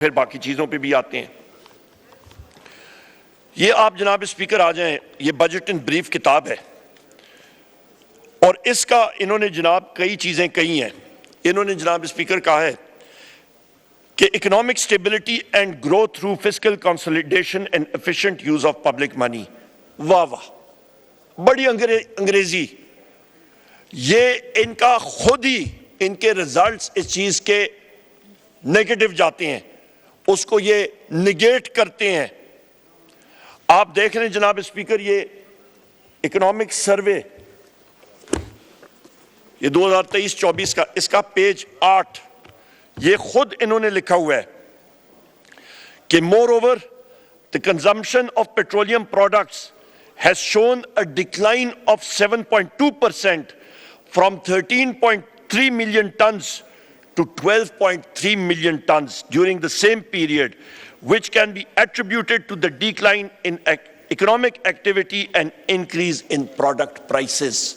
پھر باقی چیزوں پہ بھی آتے ہیں۔ یہ آپ جناب اسپیکر آ جائیں، یہ بجٹ ان بریف کتاب ہے اور اس کا انہوں نے جناب کئی چیزیں کہی ہیں۔ انہوں نے جناب اسپیکر کہا ہے کہ economic stability and growth through fiscal consolidation and efficient use of public money. واہ واہ، بڑی انگریزی۔ یہ ان کا خود ہی ان کے ریزلٹس اس چیز کے نیگیٹو جاتے ہیں، اس کو یہ نگیٹ کرتے ہیں۔ آپ دیکھ رہے ہیں جناب اسپیکر، یہ اکنامک سروے یہ 2023-24 کا، اس کا پیج 8، یہ خود انہوں نے لکھا ہوا ہے کہ مور over the consumption of petroleum products has shown a decline of 7.2% from 13.3 million tons to 12.3 million tons during the same period, which can be attributed to the decline in economic activity and increase in product prices۔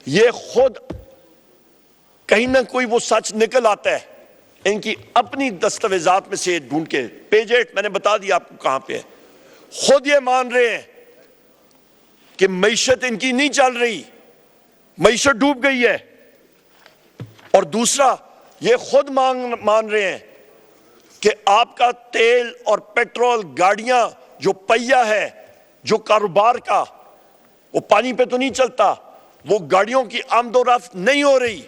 یہ خود کہیں نہ کوئی وہ سچ نکل آتا ہے ان کی اپنی دستاویزات میں سے ڈھونڈ کے۔ پیج 8 میں نے بتا دیا آپ کو کہاں پہ ہے۔ خود یہ مان رہے ہیں کہ معیشت ان کی نہیں چل رہی، معیشت ڈوب گئی ہے۔ اور دوسرا، یہ خود مان رہے ہیں کہ آپ کا تیل اور پیٹرول گاڑیاں جو پہیہ ہے جو کاروبار کا، وہ پانی پہ تو نہیں چلتا، وہ گاڑیوں کی آمد و رفت نہیں ہو رہی،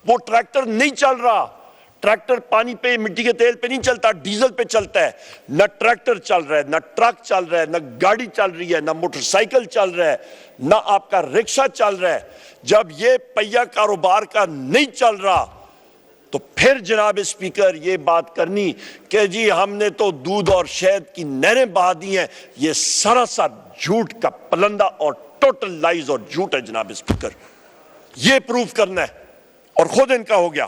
وہ ٹریکٹر نہیں چل رہا۔ ٹریکٹر پانی پہ، مٹی کے تیل پہ نہیں چلتا، ڈیزل پہ چلتا ہے۔ نہ ٹریکٹر چل رہا ہے، نہ ٹرک چل رہا ہے، نہ گاڑی چل رہی ہے، نہ موٹر سائیکل چل رہا ہے، نہ آپ کا رکشہ چل رہا ہے۔ جب یہ پہیہ کاروبار کا نہیں چل رہا تو پھر جناب اسپیکر یہ بات کرنی کہ جی ہم نے تو دودھ اور شہد کی نہریں بہا دی ہیں، یہ سراسر جھوٹ کا پلندہ اور ٹوٹل لائز اور جھوٹ ہے جناب اسپیکر۔ یہ پروف کرنا ہے اور خود ان کا ہو گیا۔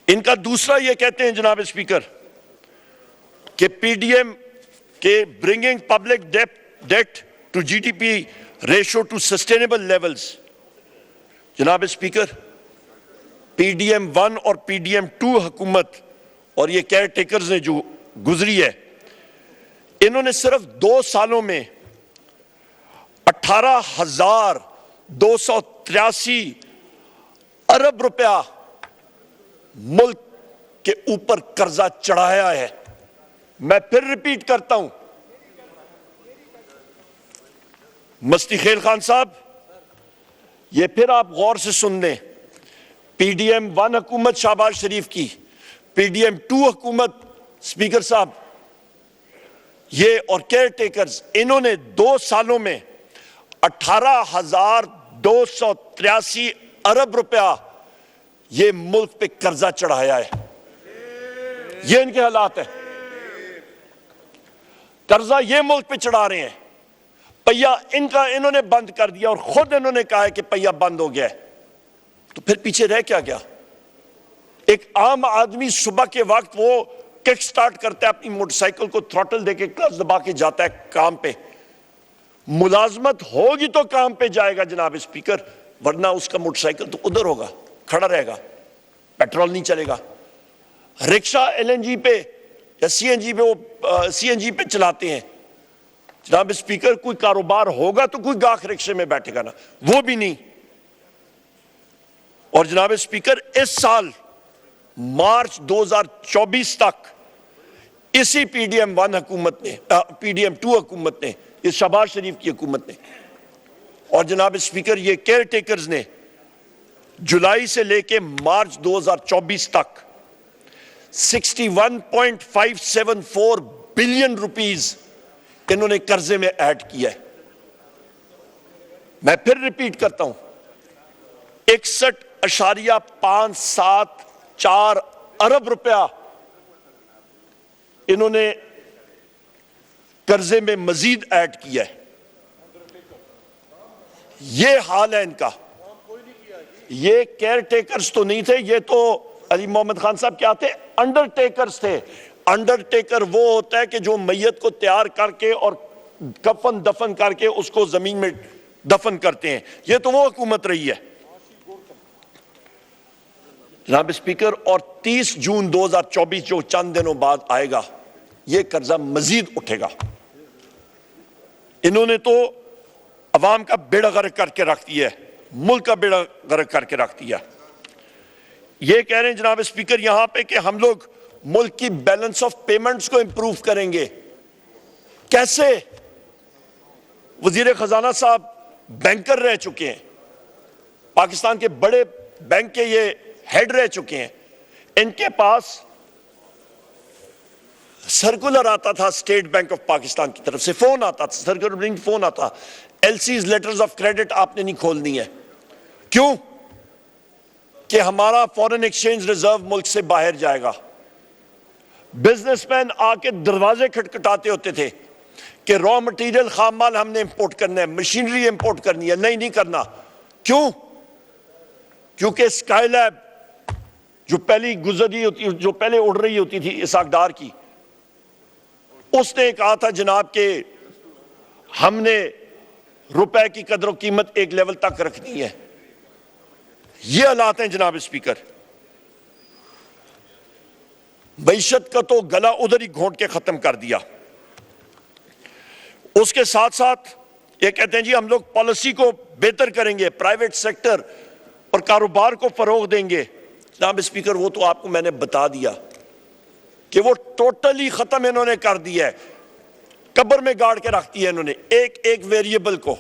ان کا دوسرا یہ کہتے ہیں جناب اسپیکر کہ پی ڈی ایم کے bringing public debt to G D P ratio to sustainable levels. جناب اسپیکر، پی ڈی ایم 1 اور پی ڈی ایم 2 حکومت اور یہ کیئر ٹیکرز نے جو گزری ہے، انہوں نے صرف 2 سالوں میں 18,283 ارب روپیہ ملک کے اوپر قرضہ چڑھایا ہے۔ میں پھر ریپیٹ کرتا ہوں، مستی خیل خان صاحب، یہ پھر آپ غور سے سن لیں۔ پی ڈی ایم 1 حکومت شہباز شریف کی، پی ڈی ایم 2 حکومت اسپیکر صاحب یہ اور کیئر ٹیکرز، انہوں نے 2 سالوں میں 18,283 ارب روپیہ یہ ملک پہ قرضہ چڑھایا ہے۔ یہ ان کے حالات ہیں، قرضہ یہ ملک پہ چڑھا رہے ہیں۔ پہیہ ان کا انہوں نے بند کر دیا اور خود انہوں نے کہا ہے کہ پہیہ بند ہو گیا ہے، تو پھر پیچھے رہ کیا گیا؟ ایک عام آدمی صبح کے وقت وہ کک سٹارٹ کرتا ہے اپنی موٹر سائیکل کو، تھروٹل دے کے کلچ دبا کے جاتا ہے کام پہ۔ ملازمت ہوگی تو کام پہ جائے گا جناب اسپیکر، ورنہ اس کا موٹر سائیکل تو ادھر ہوگا، کھڑا رہے گا، پیٹرول نہیں چلے گا۔ رکشہ ایل این جی پہ یا سی این جی پہ، وہ سی این جی پہ چلاتے ہیں جناب اسپیکر۔ کوئی کاروبار ہوگا تو کوئی گاہک رکشے میں بیٹھے گا نا، وہ بھی نہیں۔ اور جناب اسپیکر، اس سال مارچ 2024 تک اسی پی ڈی ایم 1 حکومت نے، پی ڈی ایم 2 حکومت نے، اس شہباز شریف کی حکومت نے، اور جناب اسپیکر یہ کیئر ٹیکرز نے جولائی سے لے کے مارچ 2024 تک 61.574 بلین روپیز انہوں نے قرضے میں ایڈ کیا ہے۔ میں پھر ریپیٹ کرتا ہوں، 61.574 ارب روپیہ انہوں نے قرضے میں مزید ایڈ کیا ہے۔ یہ حال ہے ان کا۔ یہ کیئر ٹیکرز تو نہیں تھے، یہ تو علی محمد خان صاحب کیا تھے؟ انڈر ٹیکرز تھے۔ انڈر ٹیکر وہ ہوتا ہے کہ جو میت کو تیار کر کے اور کفن دفن کر کے اس کو زمین میں دفن کرتے ہیں۔ یہ تو وہ حکومت رہی ہے جناب اسپیکر، اور 30 جون 2024 جو چند دنوں بعد آئے گا، یہ قرضہ مزید اٹھے گا۔ انہوں نے تو عوام کا بیڑا غرق کر کے رکھ دیا ہے، ملک کا بیڑا غرق کر کے رکھ دیا۔ یہ کہہ رہے ہیں جناب اسپیکر یہاں پہ کہ ہم لوگ ملک کی بیلنس آف پیمنٹس کو امپروو کریں گے۔ کیسے؟ وزیر خزانہ صاحب بینکر رہ چکے ہیں، پاکستان کے بڑے بینک کے یہ ہیڈ رہ چکے ہیں، ان کے پاس سرکولر آتا تھا اسٹیٹ بینک آف پاکستان کی طرف سے، فون آتا تھا، سرکولر فون آتا، L Cs letters of credit آپ نے نہیں کھولنی ہے۔ کیوں؟ کہ ہمارا فورن ایکسچینج ریزرو ملک سے باہر جائے گا۔ بزنس مین آ کے دروازے کھٹکھٹاتے ہوتے تھے کہ را مٹیریل خام مال ہم نے امپورٹ کرنا ہے، مشینری امپورٹ کرنی ہے۔ نہیں کرنا۔ کیوں؟ کیونکہ اسکائی لیب جو پہلے اڑ رہی ہوتی تھی اسحاق ڈار کی، اس نے کہا تھا جناب کہ ہم نے روپے کی قدر و قیمت ایک لیول تک رکھنی ہے۔ یہ حالات ہیں جناب اسپیکر۔ معیشت کا تو گلا ادھر ہی گھونٹ کے ختم کر دیا۔ اس کے ساتھ ساتھ یہ کہتے ہیں جی ہم لوگ پالیسی کو بہتر کریں گے، پرائیویٹ سیکٹر اور کاروبار کو فروغ دیں گے۔ جناب اسپیکر وہ تو آپ کو میں نے بتا دیا کہ وہ ٹوٹلی ختم انہوں نے کر دیا ہے، قبر میں گاڑ کے رکھ دیا انہوں نے، ایک ویریبل کو،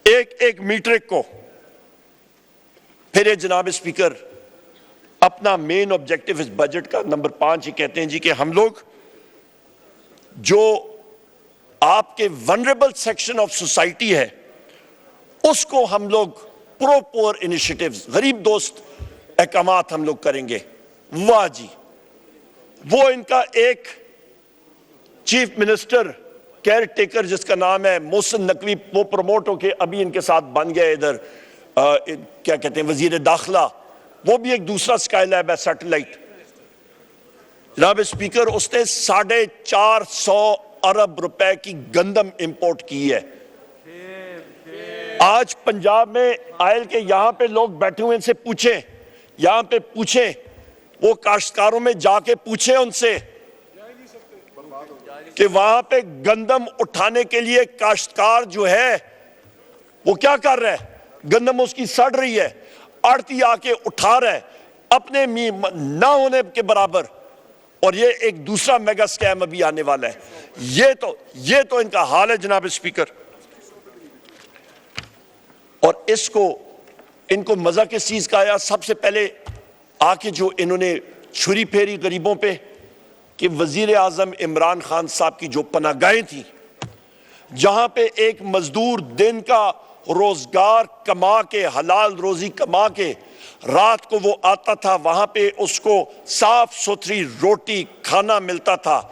ایک میٹرک کو۔ پھر یہ جناب اسپیکر اپنا مین آبجیکٹو اس بجٹ کا نمبر 5 یہ کہتے ہیں جی کہ ہم لوگ جو آپ کے ونریبل سیکشن آف سوسائٹی ہے اس کو ہم لوگ پور انیشیٹیوز، غریب دوست احکامات ہم لوگ کریں گے۔ واہ جی، وہ ان کا ایک چیف منسٹر کیئر ٹیکر جس کا نام ہے محسن نقوی، وہ پروموٹ ہو کے ابھی ان کے ساتھ بن گیا ادھر کیا کہتے ہیں وزیر داخلہ، وہ بھی ایک دوسرا اسکائی لیب ہے سیٹلائٹ۔ جناب اسپیکر اس نے 450 ارب روپے کی گندم امپورٹ کی ہے۔ آج پنجاب میں آئل کے یہاں پہ لوگ بیٹھے ہوئے ان سے پوچھیں، یہاں پہ پوچھیں، وہ کاشتکاروں میں جا کے پوچھیں ان سے کہ وہاں پہ گندم اٹھانے کے لیے کاشتکار جو ہے وہ کیا کر رہا ہے؟ گندم اس کی سڑ رہی ہے، آڑتی آ کے اٹھا رہا ہے اپنے نہ ہونے کے برابر، اور یہ ایک دوسرا میگا سکیم ابھی آنے والا ہے۔ یہ تو ان کا حال ہے جناب اسپیکر۔ اور ان کو مزہ کس چیز کا آیا؟ سب سے پہلے آ کے جو انہوں نے چھری پھیری غریبوں پہ کہ وزیر اعظم عمران خان صاحب کی جو پناہ گاہیں تھیں، جہاں پہ ایک مزدور دن کا روزگار کما کے، حلال روزی کما کے رات کو وہ آتا تھا، وہاں پہ اس کو صاف ستھری روٹی کھانا ملتا تھا،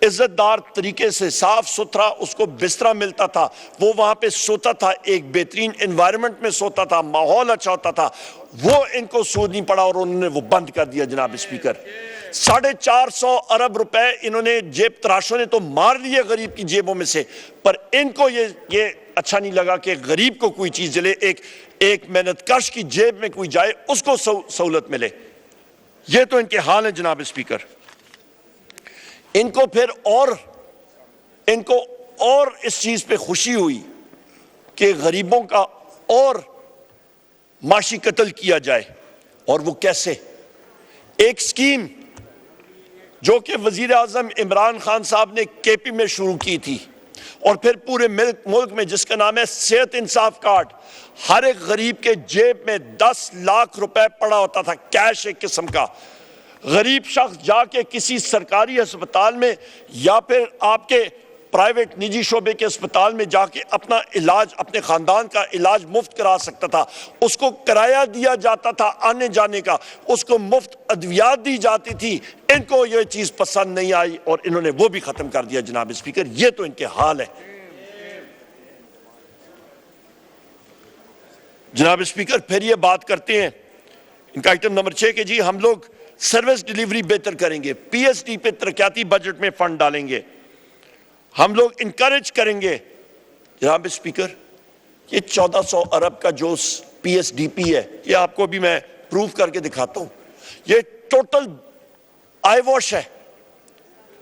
عزت دار طریقے سے صاف ستھرا اس کو بسترا ملتا تھا، وہ وہاں پہ سوتا تھا، ایک بہترین انوائرمنٹ میں سوتا تھا، ماحول اچھا ہوتا تھا، وہ ان کو سود نہیں پڑا اور انہوں نے وہ بند کر دیا جناب اسپیکر۔ 450 ارب روپے انہوں نے جیب تراشوں نے تو مار لیے غریب کی جیبوں میں سے، پر ان کو یہ اچھا نہیں لگا کہ غریب کو کوئی چیز جلے، ایک محنت کش کی جیب میں کوئی جائے اس کو سہولت ملے۔ یہ تو ان کے حال ہیں جناب اسپیکر۔ ان کو پھر اور اس چیز پہ خوشی ہوئی کہ غریبوں کا اور معاشی قتل کیا جائے، اور وہ کیسے؟ ایک سکیم جو کہ وزیر اعظم عمران خان صاحب نے کے پی میں شروع کی تھی اور پھر پورے ملک میں، جس کا نام ہے صحت انصاف کارڈ، ہر ایک غریب کے جیب میں 10 لاکھ روپے پڑا ہوتا تھا، کیش ایک قسم کا۔ غریب شخص جا کے کسی سرکاری ہسپتال میں یا پھر آپ کے پرائیویٹ نجی شعبے کے اسپتال میں جا کے اپنا علاج، اپنے خاندان کا علاج مفت کرا سکتا تھا، اس کو کرایہ دیا جاتا تھا آنے جانے کا، اس کو مفت ادویات دی جاتی تھی۔ ان کو یہ چیز پسند نہیں آئی اور انہوں نے وہ بھی ختم کر دیا جناب اسپیکر۔ یہ تو ان کے حال ہے جناب اسپیکر۔ پھر یہ بات کرتے ہیں ان کا آئٹم نمبر 6 کہ جی ہم لوگ سروس ڈیلیوری بہتر کریں گے، پی ایس ڈی پہ ترقیاتی بجٹ میں فنڈ ڈالیں گے، ہم لوگ انکریج کریں گے۔ جناب اسپیکر یہ 1400 ارب کا جو پی ایس ڈی پی ہے، یہ آپ کو بھی میں پروف کر کے دکھاتا ہوں. یہ ٹوٹل آئی واش ہے.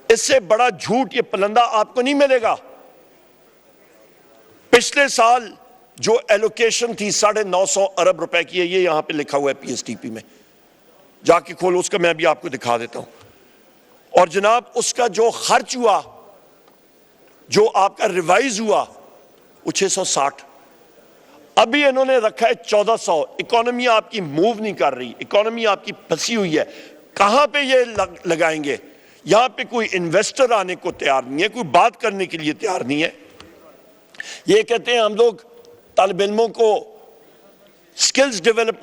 اس سے بڑا جھوٹ یہ پلندہ آپ کو نہیں ملے گا. پچھلے سال جو ایلوکیشن تھی 950 ارب روپے کی ہے, یہ یہاں پہ لکھا ہوا ہے پی ایس ٹی پی میں, جا کے کھولو اس کا, میں بھی آپ کو دکھا دیتا ہوں. اور جناب اس کا جو خرچ ہوا, جو آپ کا ریوائز ہوا, وہ 660. ابھی انہوں نے رکھا ہے 1400. اکانومی آپ کی موو نہیں کر رہی, اکانومی آپ کی پھنسی ہوئی ہے. کہاں پہ یہ لگائیں گے؟ یہاں پہ کوئی انویسٹر آنے کو تیار نہیں ہے, کوئی بات کرنے کے لیے تیار نہیں ہے. یہ کہتے ہیں ہم لوگ طالب علموں کو سکلز ڈیولپمنٹ